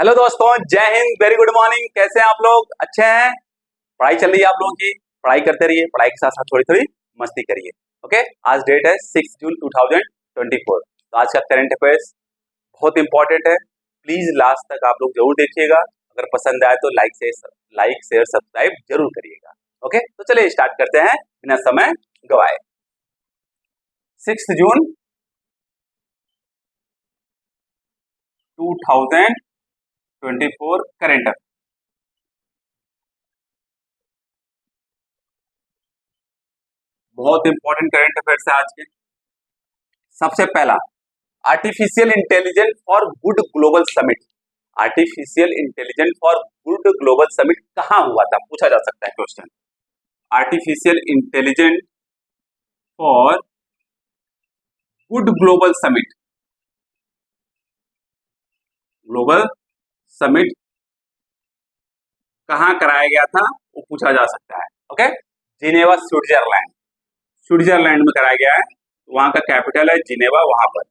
Hello दोस्तों, जय Hind, very good morning. कैसे हैं आप लोग? अच्छे हैं? पढ़ाई चल रही है आप लोगों की? पढ़ाई करते रहिए, पढ़ाई के साथ साथ थोड़ी थोड़ी मस्ती करिए। ओके, आज डेट है 6 जून 2024। तो आज का करंट अफेयर्स बहुत इंपॉर्टेंट है। प्लीज लास्ट तक आप लोग जरूर देखिएगा। अगर पसंद आए तो लाइक शेयर सब्सक्राइब जरूर करिएगा। ओके, तो चलिए स्टार्ट करते हैं बिना समय गवाए। 6 जून 2024 करंट अफेयर। बहुत इंपॉर्टेंट करंट अफेयर्स है आज के। सबसे पहला, artificial intelligence for good global summit. Artificial intelligence for good global summit कहां हुआ था, पूछा जा सकता है question. Artificial intelligence for good global summit, global summit कहां कराया गया था वो पूछा जा सकता है। ओके, जिनेवा स्विट्जरलैंड, स्विट्जरलैंड में कराया गया है। वहां का कैपिटल है जिनेवा, वहां पर।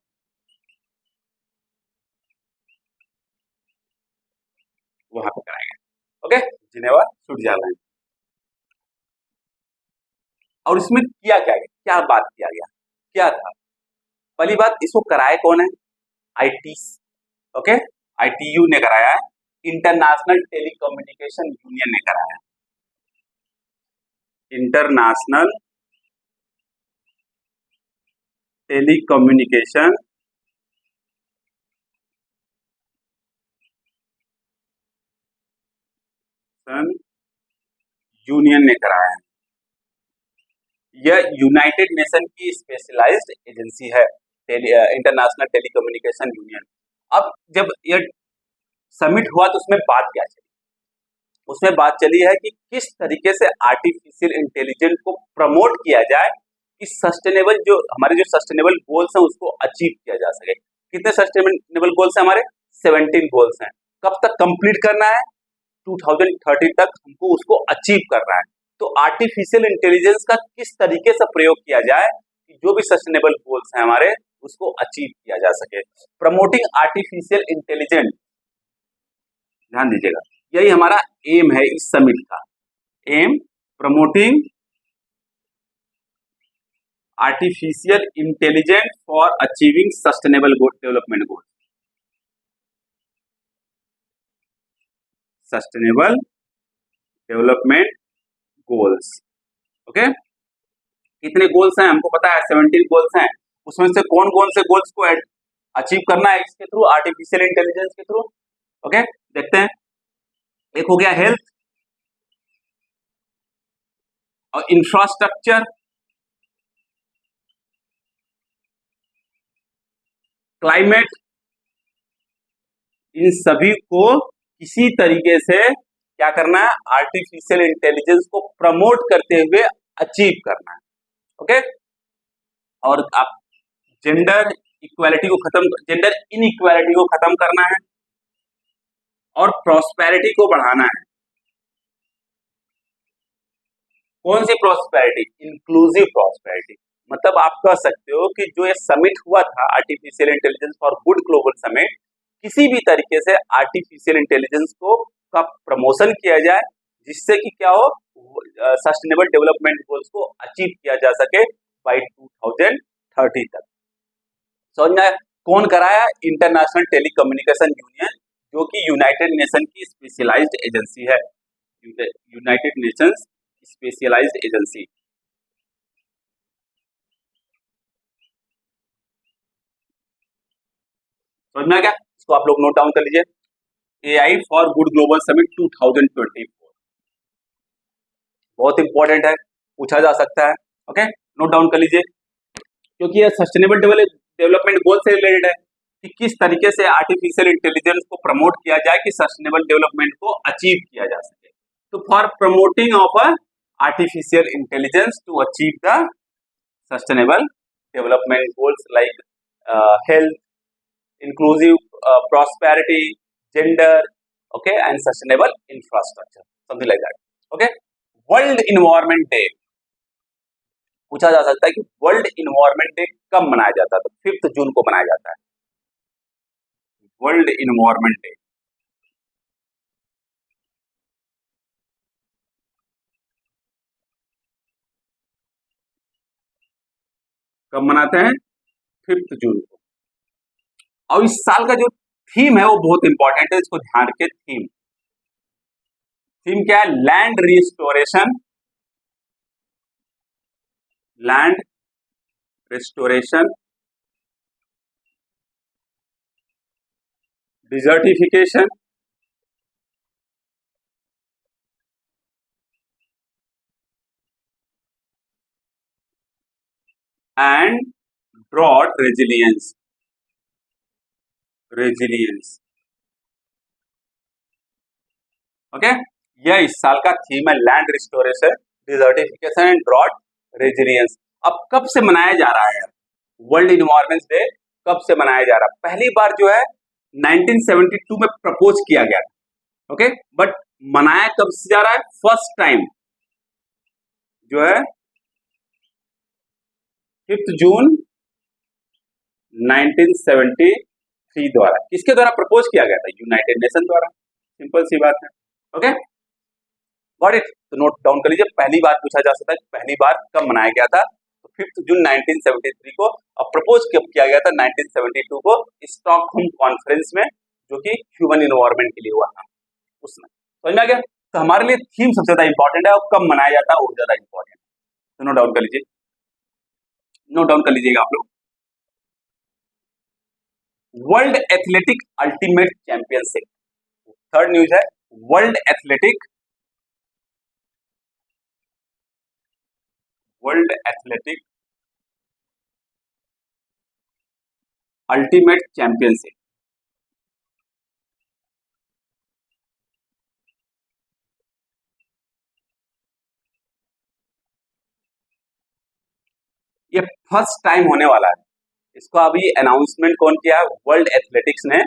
वहां पर कराया गया। Okay, Geneva Switzerland. और इसमें किया क्या गया, क्या बात किया गया, क्या था? पहली बात, इसको कराया कौन है? आईटी, ओके, आईटीयू ने कराया है। इंटरनेशनल टेलीकम्युनिकेशन यूनियन ने कराया है। इंटरनेशनल टेलीकम्युनिकेशन यूनियन ने कराया है। यह यूनाइटेड नेशन की स्पेशलाइज्ड एजेंसी है, इंटरनेशनल टेलीकम्युनिकेशन यूनियन। अब जब यह समिट हुआ तो उसमें बात क्या चली? उसमें बात चली है कि किस तरीके से आर्टिफिशियल इंटेलिजेंस को प्रमोट किया जाए कि सस्टेनेबल, जो हमारे जो सस्टेनेबल गोल्स हैं उसको अचीव किया जा सके। कितने सस्टेनेबल गोल्स हैं हमारे? 17 गोल्स हैं। कब तक कंप्लीट करना है? 2030 तक हमको उसको अचीव करना है। तो आर्टिफिशियल इंटेलिजेंस का किस तरीके से प्रयोग किया जाए कि जो भी सस्टेनेबल गोल्स हैं हमारे उसको अचीव किया जा सके। प्रमोटिंग आर्टिफिशियल इंटेलिजेंस, ध्यान दीजिएगा, यही हमारा एम है इस समिट का। Aim, promoting artificial intelligence for achieving sustainable development goal. Sustainable development goals. Okay, कितने गोल्स हैं हमको पता है, 17 गोल्स हैं। उसमें से कौन कौन से गोल्स को अचीव करना है इसके थ्रू, आर्टिफिशियल इंटेलिजेंस के थ्रू? ओके, देखते हैं। एक हो गया हेल्थ और इंफ्रास्ट्रक्चर, क्लाइमेट। इन सभी को किसी तरीके से क्या करना है? आर्टिफिशियल इंटेलिजेंस को प्रमोट करते हुए अचीव करना है। ओके, और आप जेंडर इक्वालिटी को खत्म, जेंडर इनइक्वालिटी को खत्म करना है और प्रॉस्पेरिटी को बढ़ाना है। कौन सी प्रॉस्पेरिटी? Inclusive prosperity. मतलब आप कह सकते हो कि जो ये समिट हुआ था artificial intelligence for good global summit, किसी भी तरीके से आर्टिफिशियल इंटेलिजेंस को का प्रमोशन किया जाए जिससे कि क्या हो, सस्टेनेबल डेवलपमेंट गोल्स को अचीव किया जा सके बाय 2030 तक। समझ में? कौन कराया? इंटरनेशनल टेलीकम्युनिकेशन यूनियन, जो कि यूनाइटेड नेशन की स्पेशलाइज्ड एजेंसी है। United Nations specialized agency. समझ में आ गया? इसको आप लोग नोट डाउन कर लीजिए। AI for good global summit 2024 बहुत इंपॉर्टेंट है, पूछा जा सकता है। ओके, नोट डाउन कर लीजिए, क्योंकि ये सस्टेनेबल डेवलपमेंट गोल से रिलेटेड है कि किस तरीके से आर्टिफिशियल इंटेलिजेंस को प्रमोट किया जाए कि सस्टेनेबल डेवलपमेंट को अचीव किया जा सके। तो for promoting of artificial intelligence to achieve the sustainable development goals like health, inclusive prosperity, gender, okay, and sustainable infrastructure, something like that. Okay, world environment day पूछा जा सकता है कि वर्ल्ड इन्वायरमेंट डे कब मनाया जाता है? तो 5 जून को मनाया जाता है वर्ल्ड इन्वायरमेंट डे। कब मनाते हैं? 5 जून को। और इस साल का जो थीम है वो बहुत इंपॉर्टेंट है, इसको ध्यान रखिए। थीम थीम क्या है? Land restoration, land restoration, desertification and drought resilience, resilience. Okay, यह इस साल का थीम है, land restoration, desertification and drought resilience. अब कब से मनाया जा रहा है वर्ल्ड इन्वायरमेंट डे? कब से मनाया जा रहा है? पहली बार जो है 1972 में प्रपोज किया गया था। ओके, बट मनाया कब से जा रहा है? फर्स्ट टाइम जो है 5 जून 1973 द्वारा। किसके द्वारा प्रपोज किया गया था? यूनाइटेड नेशन द्वारा। सिंपल सी बात है। Okay, got it? तो नोट डाउन कर लीजिए। पहली बार पूछा जा सकता है पहली बार कब मनाया गया था, तो 5 जून 1973 को। और प्रपोज कब किया गया था? 1972 को स्टॉकहोम कॉन्फ्रेंस में, जो कि ह्यूमन इन्वायरमेंट के लिए हुआ था उसमें। समझ में आ गया? तो हमारे लिए थीम सबसे ज्यादा इंपॉर्टेंट है और कब मनाया जाता है वो ज्यादा इंपॉर्टेंट है। तो नोट डाउन कर लीजिए, नोट डाउन कर लीजिएगा आप लोग। World athletic ultimate championship, third news है। World athletic, world athletic ultimate championship. ये फर्स्ट टाइम होने वाला है। इसको अभी अनाउंसमेंट कौन किया है? वर्ल्ड एथलेटिक्स ने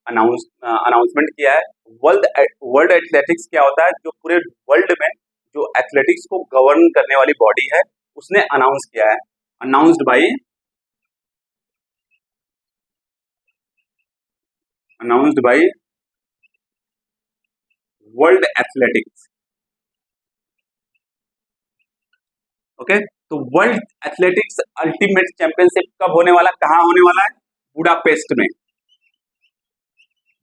अनाउंसमेंट किया है। वर्ल्ड एथलेटिक्स क्या होता है? जो पूरे वर्ल्ड में जो एथलेटिक्स को गवर्न करने वाली बॉडी है, उसने अनाउंस किया है। Announced by, announced by world athletics. Okay, तो वर्ल्ड एथलेटिक्स अल्टीमेट चैंपियनशिप कब होने वाला, कहाँ होने वाला है? बुडापेस्ट में।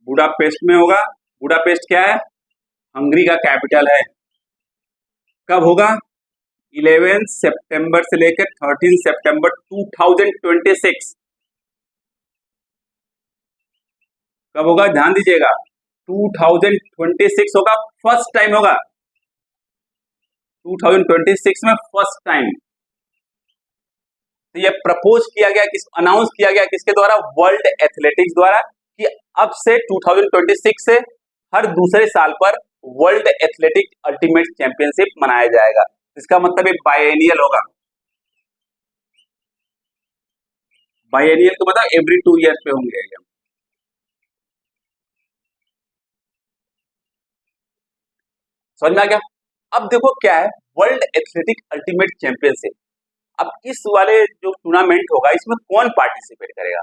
बुडापेस्ट में होगा। बुडापेस्ट क्या है? हंगरी का कैपिटल है। कब होगा? 11 सितंबर से लेकर 13 सितंबर 2026। कब होगा? ध्यान दीजिएगा, 2026 होगा, फर्स्ट टाइम होगा। 2026 में फर्स्ट टाइम। तो ये प्रपोज किया गया, किस अनाउंस किया गया किसके द्वारा? वर्ल्ड एथलेटिक्स द्वारा, कि अब से 2026 से हर दूसरे साल पर वर्ल्ड एथलेटिक अल्टीमेट चैंपियनशिप मनाया जाएगा। इसका मतलब एक बायएनियल होगा। बायएनियल तो मतलब एवरी 2 ईयर्स पे होंगे। समझ में आ गया? अब देखो क्या है वर्ल्ड एथलेटिक अल्टीमेट चैंपियनशिप। अब इस वाले जो टूर्नामेंट होगा इसमें कौन पार्टिसिपेट करेगा?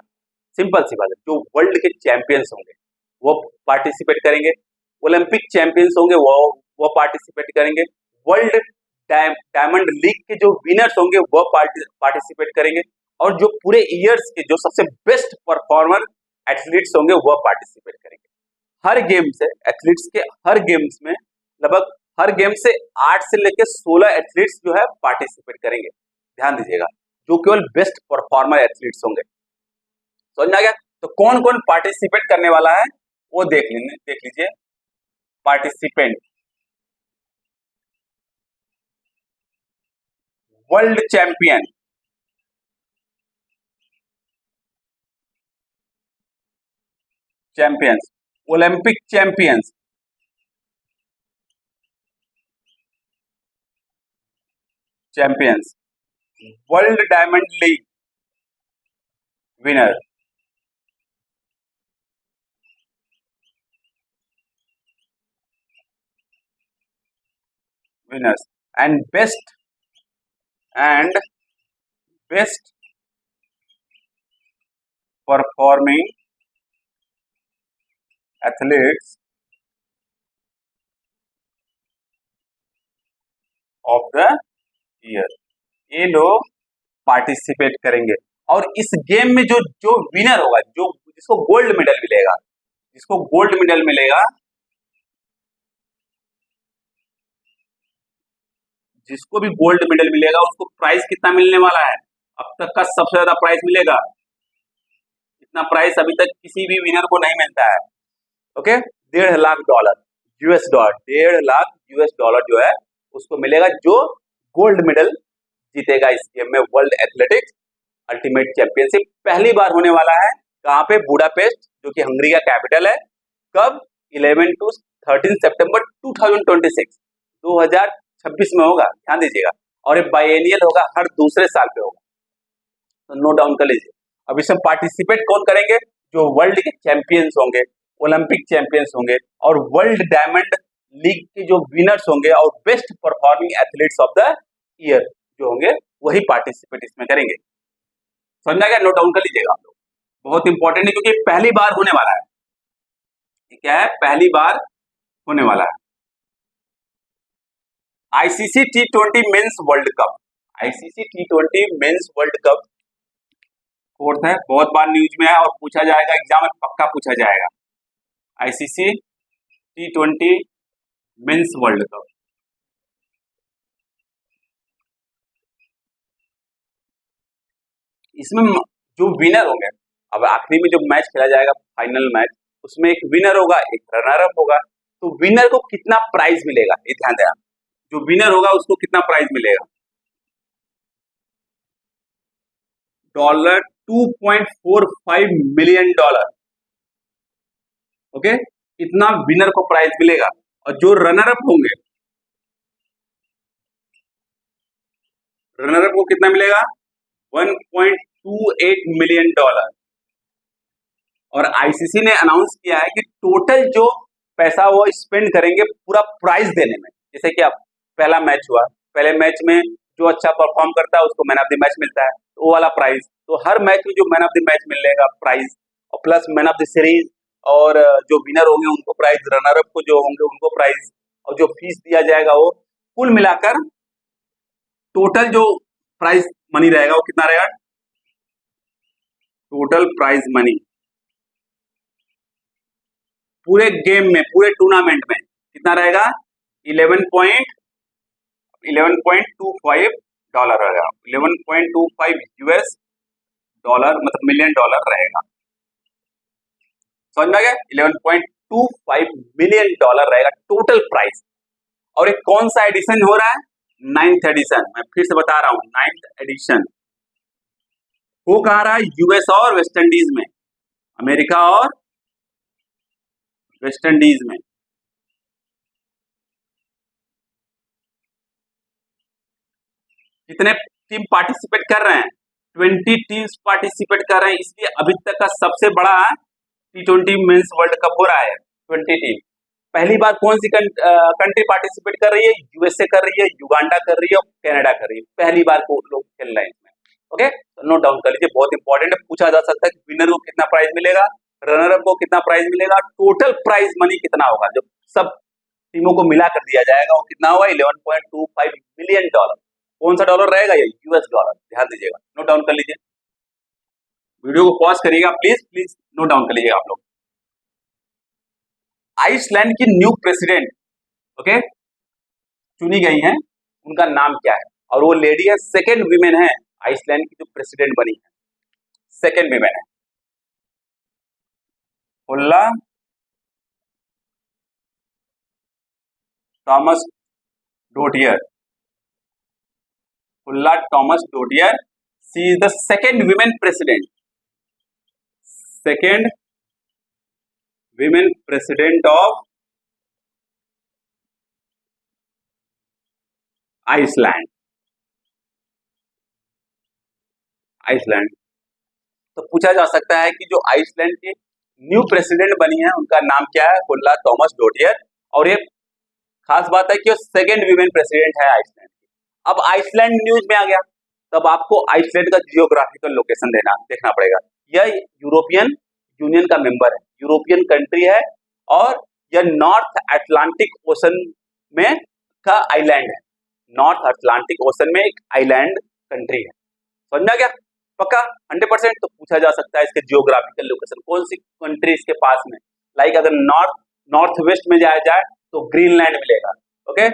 सिंपल सी बात है, जो वर्ल्ड के चैंपियंस होंगे वो पार्टिसिपेट करेंगे। ओलंपिक चैंपियंस होंगे वो पार्टिसिपेट करेंगे। वर्ल्ड डायमंड लीग के जो विनर्स होंगे वो पार्टिसिपेट करेंगे। और जो पूरे ईयर्स के जो सबसे बेस्ट परफॉर्मर एथलीट्स होंगे वो पार्टिसिपेट करेंगे। हर गेम से एथलीट्स के हर गेम्स में लगभग हर गेम से 8 से लेकर 16 एथलीट्स जो है पार्टिसिपेट करेंगे। ध्यान दीजिएगा, जो केवल बेस्ट परफॉर्मर एथलीट्स होंगे। समझ में आ गया? तो कौन कौन पार्टिसिपेट करने वाला है वो देख लीजिए। Participant, world champion, champions, Olympic champions, champions, world diamond league winner, winners and best performing athletes of the year. ये लोग पार्टिसिपेट करेंगे। और इस गेम में जो जो विनर होगा, जो जिसको गोल्ड मेडल मिलेगा, जिसको गोल्ड मेडल मिलेगा, जिसको भी गोल्ड मेडल मिलेगा उसको प्राइस कितना मिलने वाला है? अब तक का सबसे ज्यादा प्राइस मिलेगा। इतना प्राइस अभी तक किसी भी विनर को नहीं मिलता है। Okay, $1.5 lakh US dollar, $1.5 lakh जो है उसको मिलेगा, जो गोल्ड मेडल जीतेगा इस गेम में। वर्ल्ड एथलेटिक्स अल्टीमेट चैंपियनशिप पहली बार होने वाला है। कहाँ पे? बुडापेस्ट, जो कि हंगरी का कैपिटल है। कब? 11 to 13 सितंबर 2026, 2026 में होगा, ध्यान दीजिएगा। और ये बाइएनियल होगा, हर दूसरे साल पे होगा, तो नोट डाउन कर लीजिए। अब इसमें पार्टिसिपेट कौन करेंगे? जो वर्ल्ड के चैंपियंस होंगे, ओलंपिक चैंपियंस होंगे, और वर्ल्ड डायमंड लीग के जो विनर्स होंगे और best performing athletes of the year जो होंगे, वही पार्टिसिपेट इसमें करेंगे। समझा गया? नोट डाउन कर लीजिएगा आप लोग, बहुत इंपॉर्टेंट है, क्योंकि पहली बार होने वाला है। क्या है? पहली बार होने वाला है। ICC T20 mains world cup, ICC T20 mains world cup fourth है, बहुत बार न्यूज में है और पूछा जाएगा, एग्जाम में पक्का पूछा जाएगा। ICC T20 mains world cup, इसमें जो विनर होंगे, अब आखिरी में जो मैच खेला जाएगा, फाइनल मैच, उसमें एक विनर होगा, एक रनर अप होगा। तो विनर को कितना प्राइज मिलेगा, ये ध्यान देना। जो विनर होगा उसको कितना प्राइज मिलेगा? $2.45 मिलियन। ओके, इतना विनर को प्राइज मिलेगा। और जो रनर अप होंगे, रनर अप को कितना मिलेगा? $1.28 मिलियन। और आईसीसी ने अनाउंस किया है कि टोटल जो पैसा वो स्पेंड करेंगे पूरा प्राइज देने में। जैसे कि अब पहला मैच हुआ, पहले मैच में जो अच्छा परफॉर्म करता है उसको मैन ऑफ द मैच मिलता है, तो वो वाला प्राइज। तो हर मैच में जो मैन ऑफ द मैच मिलेगा प्राइज, और plus man of the series, और जो विनर होंगे उनको प्राइज, रनर अप को जो होंगे उनको प्राइज, और जो फीस दिया जाएगा वो, कुल मिलाकर टोटल जो प्राइज मनी रहेगा वो कितना रहेगा? टोटल प्राइज मनी पूरे गेम में, पूरे टूर्नामेंट में कितना रहेगा? 11.25 रहेगा। 11.25 US डॉलर, मतलब मिलियन डॉलर रहेगा। समझ में आ गया? 11.25 मिलियन डॉलर रहेगा टोटल प्राइस। और ये कौन सा एडिशन हो रहा है? 9th addition. मैं फिर से बता रहा हूं, 9th एडिशन हो कहा रहा है? यूएस और वेस्ट इंडीज में, अमेरिका और वेस्ट इंडीज में। कितने टीम पार्टिसिपेट कर रहे हैं? 20 टीम्स पार्टिसिपेट कर रहे हैं। इसलिए अभी तक का सबसे बड़ा T20 मेंस वर्ल्ड कप हो रहा है। 20 टीम। पहली बार कौन सी कंट्री पार्टिसिपेट कर रही है? यूएसए कर रही है, युगांडा कर रही है और कनाडा कर रही है। पहली बार को लोग खेल रहे हैं इसमें। ओके, तो नोट डाउन कर लीजिए, बहुत इंपॉर्टेंट है। पूछा जा सकता है कि विनर को कितना प्राइज मिलेगा, रनर अप को कितना प्राइज मिलेगा, टोटल प्राइज मनी कितना होगा। जब सब टीमों को मिला कर दिया जाएगा वो कितना होगा? 11.25 मिलियन डॉलर। कौन सा डॉलर रहेगा? ये यूएस डॉलर। ध्यान दीजिएगा, नोट डाउन कर लीजिए। वीडियो को पॉज करिएगा, प्लीज प्लीज नोट डाउन कर लीजिएगा आप लोग। आइसलैंड की न्यू प्रेसिडेंट, ओके, चुनी गई हैं, उनका नाम क्या है? और वो लेडी है, सेकेंड वीमेन है आइसलैंड की जो प्रेसिडेंट बनी है, सेकेंड वीमेन है। Ulla Thomas Dottir, Ulla Thomas Dottir, she is the second women president, second women president of Iceland. Iceland. तो पूछा जा सकता है कि जो आइसलैंड की न्यू प्रेसिडेंट बनी है उनका नाम क्या है? Ulla Thomas डोटियर। और ये खास बात है कि वो सेकेंड वीमेन प्रेसिडेंट है आइसलैंड की। अब आइसलैंड न्यूज में आ गया, तब आपको आइसलैंड का जियोग्राफिकल लोकेशन देखना पड़ेगा। यह यूरोपियन यूनियन का मेंबर है, यूरोपियन कंट्री है, और यह नॉर्थ अटलांटिक ओशन में का आइलैंड है। नॉर्थ अटलांटिक ओशन में एक आइलैंड कंट्री है। समझ में आ गया? पक्का 100%। तो पूछा जा सकता है इसके जियोग्राफिकल लोकेशन, कौन सी कंट्री इसके पास में, लाइक अगर नॉर्थ वेस्ट में जाया जाए तो ग्रीनलैंड मिलेगा, ओके,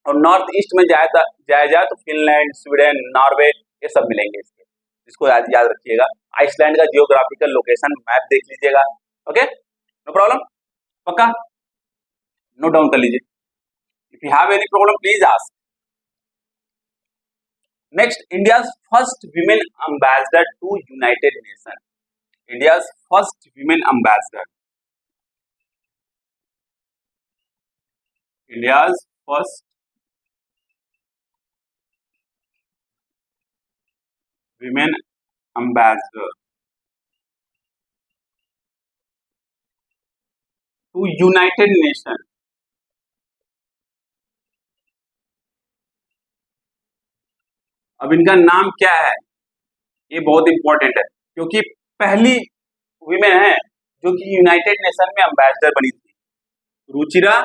और नॉर्थ ईस्ट में जाया जाए तो फिनलैंड, स्वीडन, नॉर्वे, ये सब मिलेंगे इसके। इसको याद रखिएगा। आइसलैंड का जियोग्राफिकल लोकेशन मैप देख लीजिएगा, ओके, नो प्रॉब्लम, पक्का नोट डाउन कर लीजिए। If you have any problem please ask. Next, India's first women ambassador to United Nation. India's first women ambassador, India's first women ambassador to United Nation. अब इनका नाम क्या है, ये बहुत इंपॉर्टेंट है, क्योंकि पहली वीमेन है जो कि यूनाइटेड नेशन में एम्बेसडर बनी थी, रुचिरा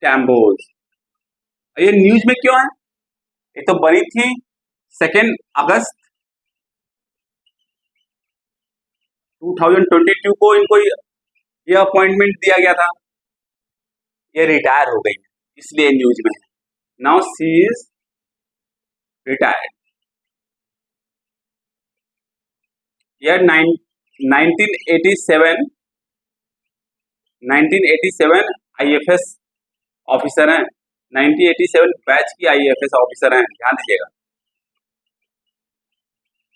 कैम्बोज। ये न्यूज में क्यों है? ये तो बनी थी 2 अगस्त 2022 को, इनको ये अपॉइंटमेंट दिया गया था। ये रिटायर हो गई है, इसलिए न्यूज में। Now she is retired. यह 1987 आईएफएस ऑफिसर हैं, 1987 बैच की आईएफएस ऑफिसर हैं, ध्यान दीजिएगा।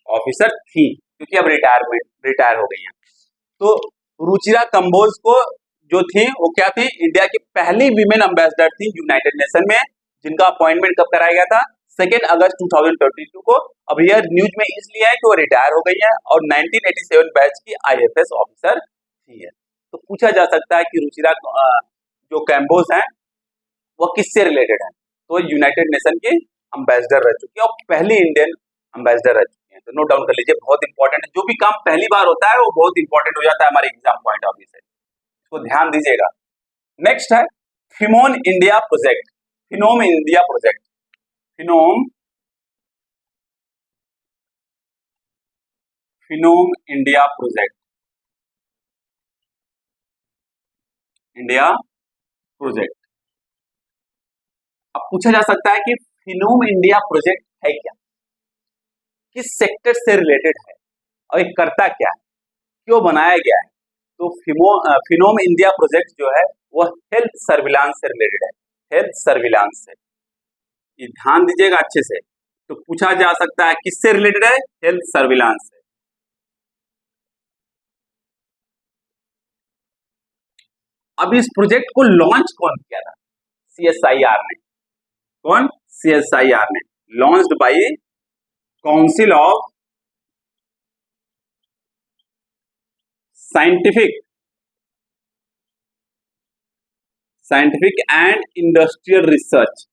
ऑफिसर थी क्योंकि अब रिटायर हो गई हैं। तो रुचिरा कंबोज को जो थी वो क्या थी, इंडिया की पहली वीमेन एम्बेसडर थी यूनाइटेड नेशन में, जिनका अपॉइंटमेंट कब कराया गया था, 2 अगस्त 2022 को। अब यह न्यूज में इसलिए है कि वो रिटायर हो गई है और 1987 बैच की आईएफएस ऑफिसर थी है। तो पूछा जा सकता है कि रुचिरा जो कैम्बोज हैं वो किससे रिलेटेड है, तो यूनाइटेड नेशन की एम्बेसडर रह चुकी है और पहली इंडियन एम्बेसडर रह चुकी है। तो नोट डाउन कर लीजिए, बहुत इंपॉर्टेंट है। जो भी काम पहली बार होता है वो बहुत इंपॉर्टेंट हो जाता है हमारे एग्जाम पॉइंट ऑफ व्यू से, इसको ध्यान दीजिएगा। नेक्स्ट है phenome India project. Phenome India project, phenome India project, India project. अब पूछा जा सकता है कि फिनोम इंडिया प्रोजेक्ट है क्या, किस सेक्टर से रिलेटेड है और ये करता क्या है, क्यों बनाया गया है। तो फिनोम इंडिया प्रोजेक्ट जो है वो हेल्थ सर्विलांस से रिलेटेड है, हेल्थ सर्विलांस से, ये ध्यान दीजिएगा अच्छे से। तो पूछा जा सकता है किससे रिलेटेड है, हेल्थ सर्विलांस से। अब इस प्रोजेक्ट को लॉन्च कौन किया था, सीएसआईआर ने। कौन? सीएसआईआर ने। Launched by council of Scientific and Industrial research.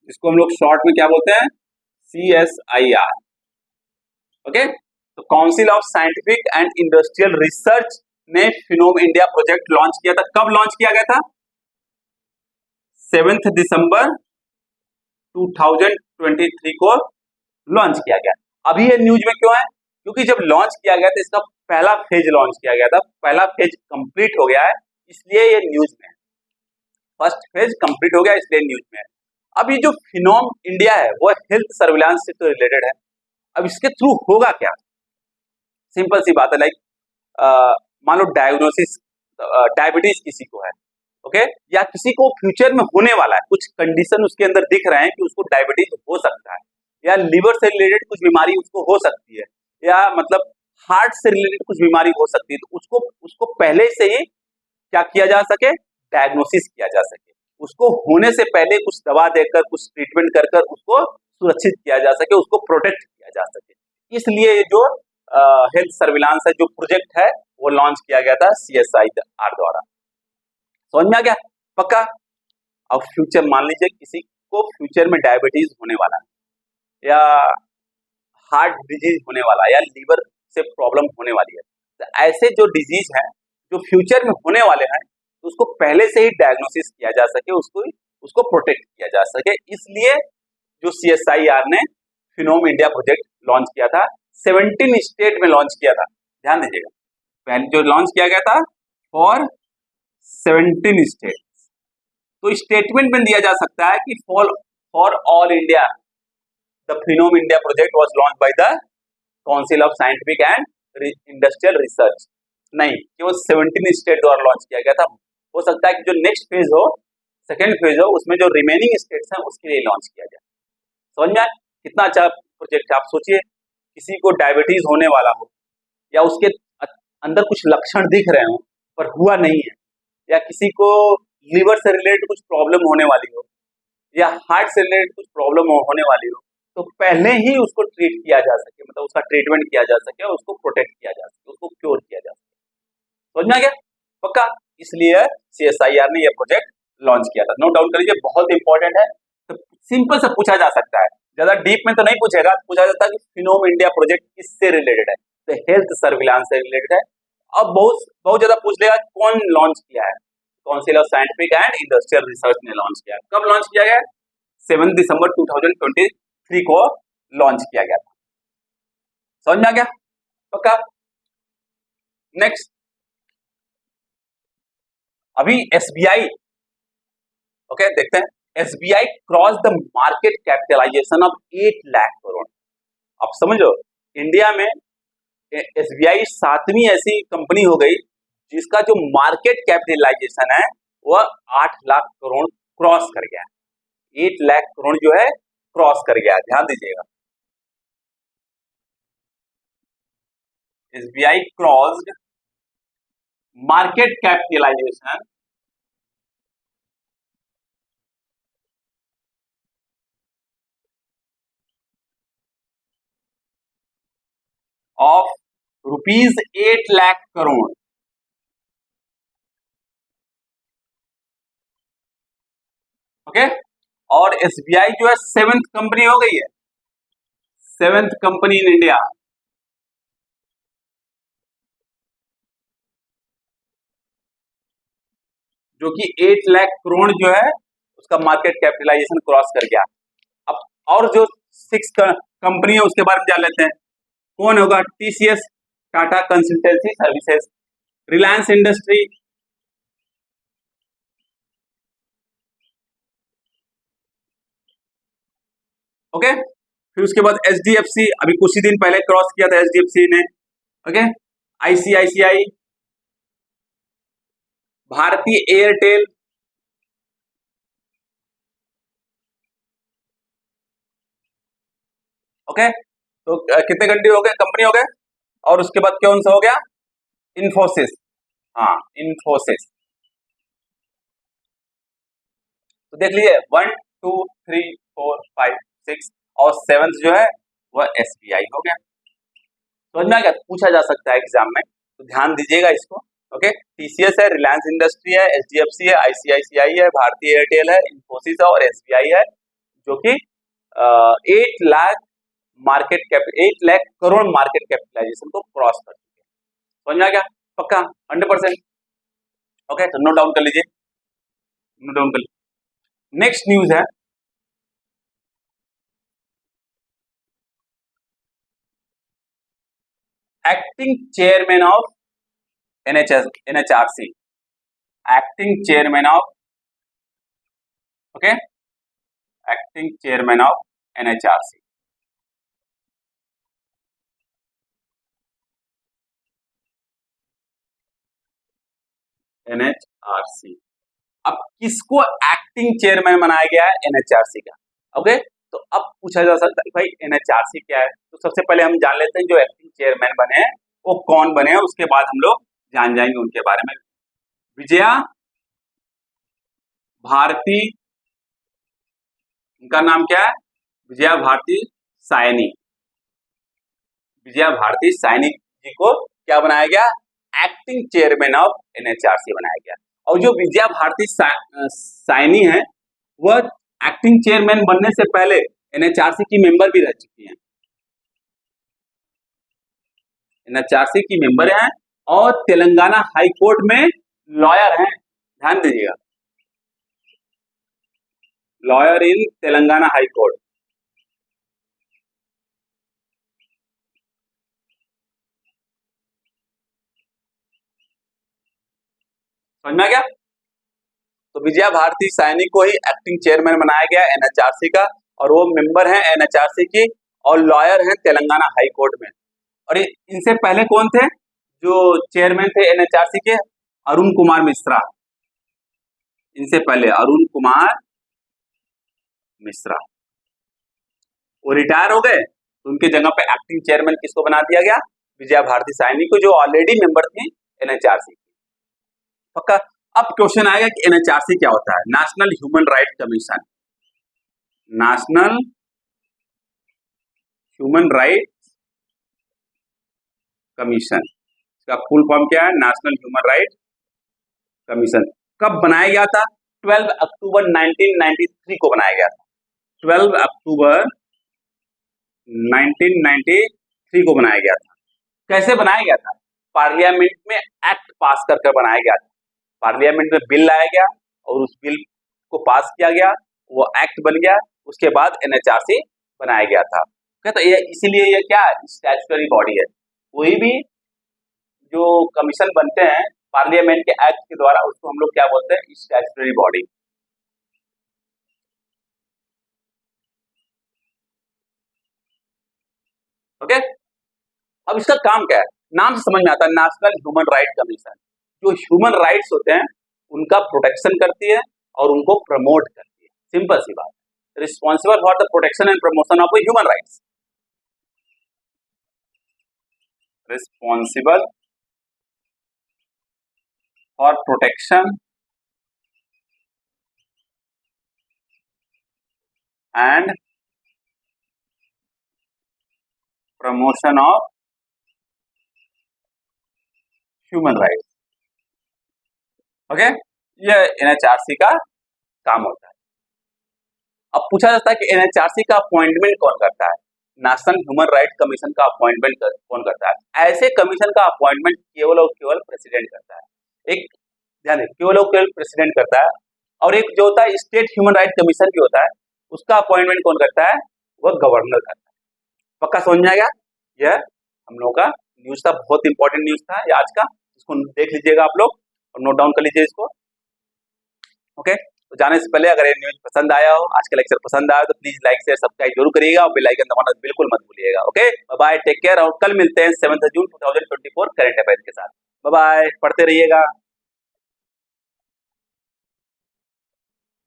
इसको हम लोग शॉर्ट में क्या बोलते हैं, सीएसआईआर, ओके। तो council of Scientific and Industrial research ने फिनोम इंडिया प्रोजेक्ट लॉन्च किया था। कब लॉन्च किया गया था? 7 दिसंबर 2023 को लॉन्च किया गया। अभी ये न्यूज में क्यों है, क्योंकि जब लॉन्च किया गया था इसका पहला फेज लॉन्च किया गया था, पहला फेज कंप्लीट हो गया है, इसलिए ये न्यूज में है। फर्स्ट फेज कंप्लीट हो गया इसलिए न्यूज में है। अब ये जो फिनोम इंडिया है वो हेल्थ सर्विलांस से तो रिलेटेड है। अब इसके थ्रू होगा क्या, सिंपल सी बात है, लाइक मान लो डायग्नोसिस, डायबिटीज किसी को है, ओके, या किसी को फ्यूचर में होने वाला है, कुछ कंडीशन उसके अंदर दिख रहे हैं कि उसको डायबिटीज हो सकता है, या लिवर से रिलेटेड कुछ बीमारी उसको हो सकती है, या मतलब हार्ट से रिलेटेड कुछ बीमारी हो सकती है, तो उसको पहले से ही क्या किया जा सके, डायग्नोसिस किया जा सके, उसको होने से पहले कुछ दवा देकर, कुछ ट्रीटमेंट कर कर उसको सुरक्षित किया जा सके, उसको प्रोटेक्ट किया जा सके। इसलिए जो हेल्थ सर्विलांस है, जो प्रोजेक्ट है, वो लॉन्च किया गया था सीएसआईआर द्वारा। समझ में आ गया? पक्का। अब फ्यूचर मान लीजिए किसी को फ्यूचर में डायबिटीज होने वाला है, या हार्ट डिजीज होने वाला है, या लीवर से प्रॉब्लम होने वाली है, तो ऐसे जो डिजीज हैं जो फ्यूचर में होने वाले हैं, तो उसको पहले से ही डायग्नोसिस किया जा सके, उसको प्रोटेक्ट किया जा सके। इसलिए जो CSIR ने फिनोम इंडिया प्रोजेक्ट लॉन्च किया था, 17 स्टेट में लॉन्च किया था, ध्यान दीजिएगा, पहले जो लॉन्च किया गया था फॉर 17 स्टेट। तो स्टेटमेंट में दिया जा सकता है कि for all India the phenome India project was launch by the Council of Scientific and Industrial Research, नहीं, केवल 17 स्टेट द्वारा लॉन्च किया गया था। हो सकता है कि जो नेक्स्ट फेज हो, सेकेंड फेज हो, उसमें जो रिमेनिंग स्टेट्स हैं उसके लिए लॉन्च किया जाए। समझ में आया कितना अच्छा प्रोजेक्ट है। आप सोचिए किसी को डायबिटीज होने वाला हो, या उसके अंदर कुछ लक्षण दिख रहे हो पर हुआ नहीं है, या किसी को लिवर से रिलेटेड कुछ प्रॉब्लम होने वाली हो, या हार्ट से रिलेटेड कुछ प्रॉब्लम होने वाली हो, तो पहले ही उसको ट्रीट किया जा सके, मतलब उसका ट्रीटमेंट किया जा सके, उसको प्रोटेक्ट किया जा सके, उसको क्योर किया जा सके। समझ में आ गया पक्का? इसलिए CSIR ने यह प्रोजेक्ट लॉन्च किया था। नोट डाउन कर लीजिए, बहुत इंपॉर्टेंट है। तो सिंपल से पूछा जा सकता है, ज्यादा डीप में तो नहीं पूछेगा, पूछा जाता है कि फिनोम इंडिया प्रोजेक्ट किससे रिलेटेड है, तो हेल्थ सर्विलांस से रिलेटेड है। अब बहुत ज्यादा पूछ लेगा कौन लॉन्च किया है, council of Scientific and Industrial research ने लॉन्च किया। कब लॉन्च किया गया? 7 दिसंबर 2023 को लॉन्च किया गया था। समझ में आ गया पक्का? नेक्स्ट, अभी SBI, ओके, देखते हैं। SBI cross the market capitalization of 8 lakh crore. आप समझो, इंडिया में SBI 7वीं ऐसी कंपनी हो गई जिसका जो मार्केट कैपिटलाइजेशन है वह 8 लाख करोड़ क्रॉस कर गया। 8 लाख करोड़ जो है क्रॉस कर गया, ध्यान दीजिएगा। SBI crossed market capitalization of ₹8 lakh crore. Okay, और SBI जो है 7th कंपनी हो गई है, 7th कंपनी इन इंडिया। जो कि 8 लाख करोड़ जो है उसका मार्केट कैपिटलाइजेशन क्रॉस कर गया। अब और जो 6 कंपनी है उसके बारे में जान लेते हैं। कौन होगा? TCS, Tata consultancy services, Reliance industry, okay, फिर उसके बाद HDFC, अभी कुछ ही दिन पहले क्रॉस किया था HDFC ने, ओके, ICICI, भारतीय एयरटेल, ओके, तो कितने कंपनी हो गए, और उसके बाद कौन सा हो गया? इन्फोसिस, हाँ इन्फोसिस। तो देख लीजिए 1 2 3 4 5 6 और 7th जो है वह SBI हो गया। समझ में आ गया? पूछा जा सकता है एग्जाम में, तो ध्यान दीजिएगा इसको। ओके, TCS है, रिलायंस इंडस्ट्री है, HDFC है, ICICI है, भारतीय एयरटेल है, इन्फोसिस है और SBI है, जो कि 8 लाख करोड़ मार्केट कैपिटलाइजेशन को क्रॉस कर चुके हैं। समझ में आ गया पक्का? 100%। ओके, तो नोट डाउन कर लीजिए, नोट डाउन कर लीजिए। नेक्स्ट न्यूज है, acting chairman of NHRC, acting chairman of, okay, acting chairman of NHRC, NHRC। अब किसको एक्टिंग चेयरमैन बनाया गया है? NHRC का। ओके, तो अब पूछा जा सकता है भाई NHRC क्या है, तो सबसे पहले हम जान लेते हैं जो एक्टिंग चेयरमैन बने हैं वो कौन बने हैं, उसके बाद हम लोग जान जाएंगे उनके बारे में। विजया भारती, उनका नाम क्या है? विजया भारती सायनी। विजया भारती सायनी जी को क्या बनाया गया? एक्टिंग चेयरमैन ऑफ NHRC बनाया गया। और जो विजया भारती सायनी है वह एक्टिंग चेयरमैन बनने से पहले NHRC की मेंबर भी रह चुकी हैं, NHRC की मेंबर हैं और तेलंगाना हाई कोर्ट में लॉयर हैं। ध्यान दीजिएगा, lawyer in Telangana high court. समझ में आ गया? तो विजया भारती सैनी को ही एक्टिंग चेयरमैन बनाया गया एनएचआरसी का, और वो मेंबर हैं एनएचआरसी की और लॉयर हैं तेलंगाना हाई कोर्ट में। और इनसे पहले कौन थे जो चेयरमैन थे एनएचआरसी के? अरुण कुमार मिश्रा। इनसे पहले अरुण कुमार मिश्रा, वो रिटायर हो गए, तो उनके जगह पे एक्टिंग चेयरमैन किसको बना दिया गया? विजया भारती सैनी को, जो ऑलरेडी मेंबर थी एनएचआरसी की। पक्का? अब क्वेश्चन आएगा कि एनएचआरसी क्या होता है? National human right commission. National human right commission, इसका फुल फॉर्म क्या है? National human right commission. कब बनाया गया था? 12 अक्टूबर 1993 को बनाया गया था। 12 अक्टूबर 1993 को बनाया गया था। कैसे बनाया गया था? पार्लियामेंट में एक्ट पास कर बनाया गया था। पार्लियामेंट में बिल लाया गया और उस बिल को पास किया गया, वो एक्ट बन गया, उसके बाद एनएचआरसी बनाया गया था। कहता ये इसीलिए ये क्या स्टैट्यूटरी बॉडी है। कोई भी जो कमीशन बनते हैं पार्लियामेंट के एक्ट के द्वारा, उसको हम लोग क्या बोलते हैं? Statutory body. ओके, अब इसका काम क्या है? नाम से समझ में आता है, नेशनल ह्यूमन राइट कमीशन। जो ह्यूमन राइट्स होते हैं उनका प्रोटेक्शन करती है और उनको प्रमोट करती है। सिंपल सी बात, responsible for the protection and promotion of human rights. Responsible for protection and promotion of human rights. Okay, ये एनएचआरसी का काम होता है। अब पूछा जाता है कि एनएचआरसी का अपॉइंटमेंट कौन करता है? नेशनल ह्यूमन राइट कमीशन का अपॉइंटमेंट कौन करता है? ऐसे कमीशन का अपॉइंटमेंट केवल और केवल प्रेसिडेंट करता है। एक ध्यान दें, केवल और केवल प्रेसिडेंट करता है। और एक जो होता है स्टेट ह्यूमन राइट कमीशन भी होता है, उसका अपॉइंटमेंट कौन करता है? वह गवर्नर करता है। पक्का समझ में आ गया? यह हम लोगों का न्यूज था, बहुत इंपॉर्टेंट न्यूज था ये आज का। इसको देख लीजिएगा आप लोग और नोट डाउन कर लीजिए इसको। ओके, तो जाने से पहले अगर ये न्यूज पसंद आया हो, आज का लेक्चर पसंद आया तो प्लीज लाइक शेयर सब्सक्राइब जरूर करिएगा और बेल आइकन दबाना बिल्कुल मत भूलिएगा। Okay, bye bye, take care, और कल मिलते हैं 7 जून 2024 करंट अफेयर्स के साथ। बाय बाय, पढ़ते रहिएगा।